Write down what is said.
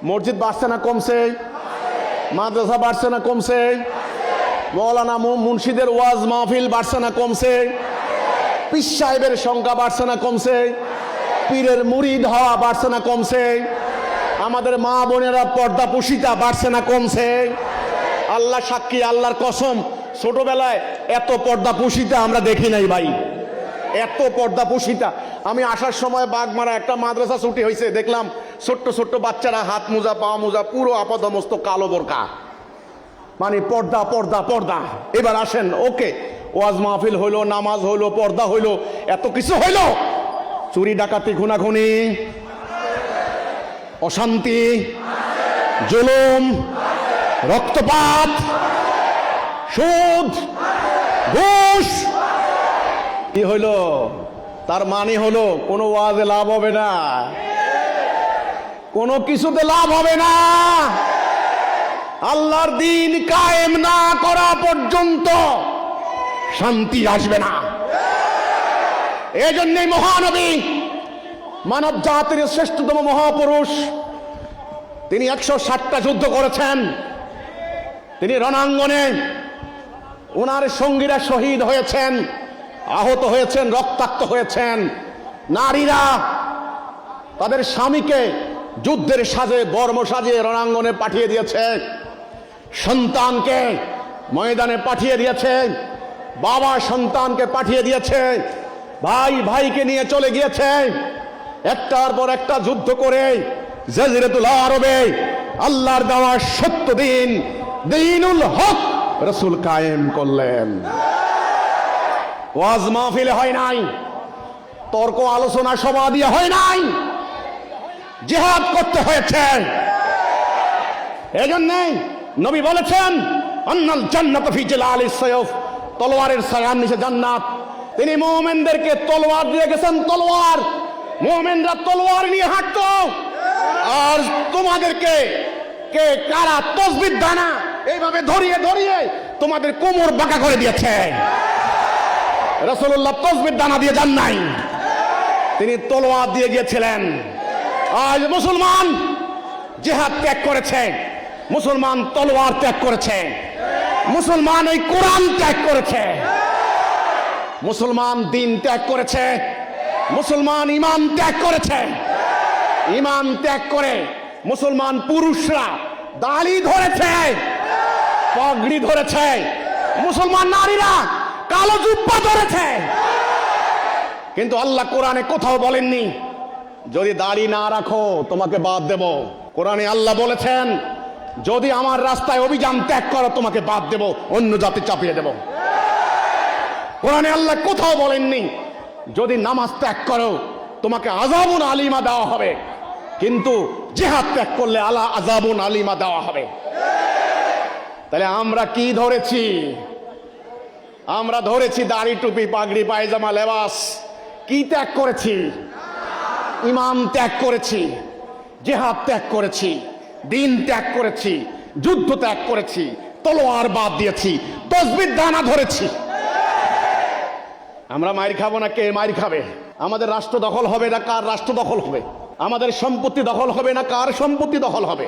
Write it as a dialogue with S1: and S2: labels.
S1: মসজিদ বাড়ছে না কমছে? মাদ্রাসা বাড়ছে না কমছে? মৌলানা মুন্সিদের ওয়াজ মাহফিল বাড়ছে না কমছে? পীর সাহেবের সংখ্যা বাড়ছে না কমছে? পীরের মুরিদ হওয়া বাড়ছে না কমছে? আমাদের মা বোনেরা পর্দা পুশিতা বাড়ছে না কমছে? আল্লাহ সাক্ষী, আল্লাহর কসম, ছোটবেলায় এত পর্দা পুশিতা আমরা দেখি নাই ভাই, এত পর্দা পুশিতা। আমি আসার সময় বাগমারা একটা মাদ্রাসা ছুটি হয়েছে, দেখলাম ছোট্ট ছোট্ট বাচ্চারা হাত মোজা পা মোজা পুরো আপাদমস্ত কালো বোরকা, মানে পর্দা পর্দা পর্দা। এবার আসেন, ওকে, ওয়াজ মাহফিল হইলো, নামাজ হইলো, পর্দা হইলো, এত কিছু হইলো, চুরি ডাকাতি খুনাখুনি অশান্তি জুলুম রক্তপাত সুদ ঘুষ কি হইল? তার মানে হলো কোনো ওয়াজে লাভ হবে না, কোনো কিছুতে লাভ হবে না। আল্লাহর দিন কায়েম না করা পর্যন্ত শান্তি আসবে না। এই জন্যই মহানবী, মানব জাতির শ্রেষ্ঠতম মহাপুরুষ, তিনি 160টা যুদ্ধ করেছেন। তিনি রণাঙ্গনে, ওনার সঙ্গীরা শহীদ হয়েছেন, আহত হয়েছেন, রক্তাক্ত হয়েছেন। নারীরা তাদের স্বামীকে যুদ্ধের সাজে বর্ম সাজিয়ে রণাঙ্গনে পাঠিয়ে দিয়েছে, সন্তানকে ময়দানে পাঠিয়ে দিয়েছে, বাবা সন্তানকে পাঠিয়ে দিয়েছে, ভাই ভাইকে নিয়ে চলে গিয়েছে। একটার পর একটা যুদ্ধ করে জাজিরাতুল আরবে আল্লাহর দেওয়া সত্য দিন, দ্বীনুল হক রাসূল কায়েম করলেন। ওয়াজ মাহফিলে হয় নাই, তর্ক আলোচনা সভা দিয়ে হয় নাই, জিহাদ করতে হয়েছে। এজন্যে নবী বলেছেন, আন্নাল জান্নাতু ফি জিলালিস সায়ফ, তলোয়ারের ছায়ার নিচে জান্নাত। তিনি মুমিনদেরকে তলোয়ার দিয়ে গেছেন, তলোয়ার। মুমিনরা তলোয়ার নিয়ে হাঁটতো, আর তোমাদেরকে কে কারা তসবিহ দানা এইভাবে ধরিয়ে ধরিয়ে তোমাদের কোমর বাঁকা করে দিয়েছে। রাসূলুল্লাহ তসবিহ দানা দিয়ে যান নাই, তিনি তলোয়ার দিয়ে গিয়েছিলেন। আজ মুসলমান জিহাদ ত্যাগ করেছে, মুসলমান তলোয়ার ত্যাগ করেছে, মুসলমান এই কোরআন ত্যাগ করেছে, মুসলমান দিন ত্যাগ করেছে, মুসলমান ইমান ত্যাগ করেছে। ইমান ত্যাগ করে মুসলমান পুরুষরা দাড়ি ধরেছে, পাগড়ি ধরেছে, মুসলমান নারীরা কালো জুব্বা ধরেছে। কিন্তু আল্লাহ কোরআনে কোথাও বলেননি যদি দাড়ি না রাখো তোমাকে বাদ দেব। কোরআনে আল্লাহ বলেছেন যদি আমার রাস্তায় অভিযান ত্যাগ করো তোমাকে বাদ দেব, অন্য জাতি চাপিয়ে দেব। কোরআনে আল্লাহ কোথাও বলেননি যদি নামাজ ত্যাগ করো তোমাকে আযাবুন আলিমা দেওয়া হবে, কিন্তু জিহাদ ত্যাগ করলে আলা আযাবুন আলিমা দেওয়া হবে। তাহলে আমরা কি ধরেছি? আমরা ধরেছি দাড়ি টুপি পাগড়ি পায়জামা লেবাস। কি ত্যাগ করেছি? ইমান ত্যাগ করেছি, জিহাদ ত্যাগ করেছি, দিন ত্যাগ করেছি, যুদ্ধ ত্যাগ করেছি, তলোয়ার বাদ দিয়েছি, তসবিহ দানা ধরেছি। আমরা মাইর খাবো না, কে মাইর খাবে? আমাদের রাষ্ট্র দখল হবে না কার রাষ্ট্র দখল হবে? আমাদের সম্পত্তি দখল হবে না কার সম্পত্তি দখল হবে?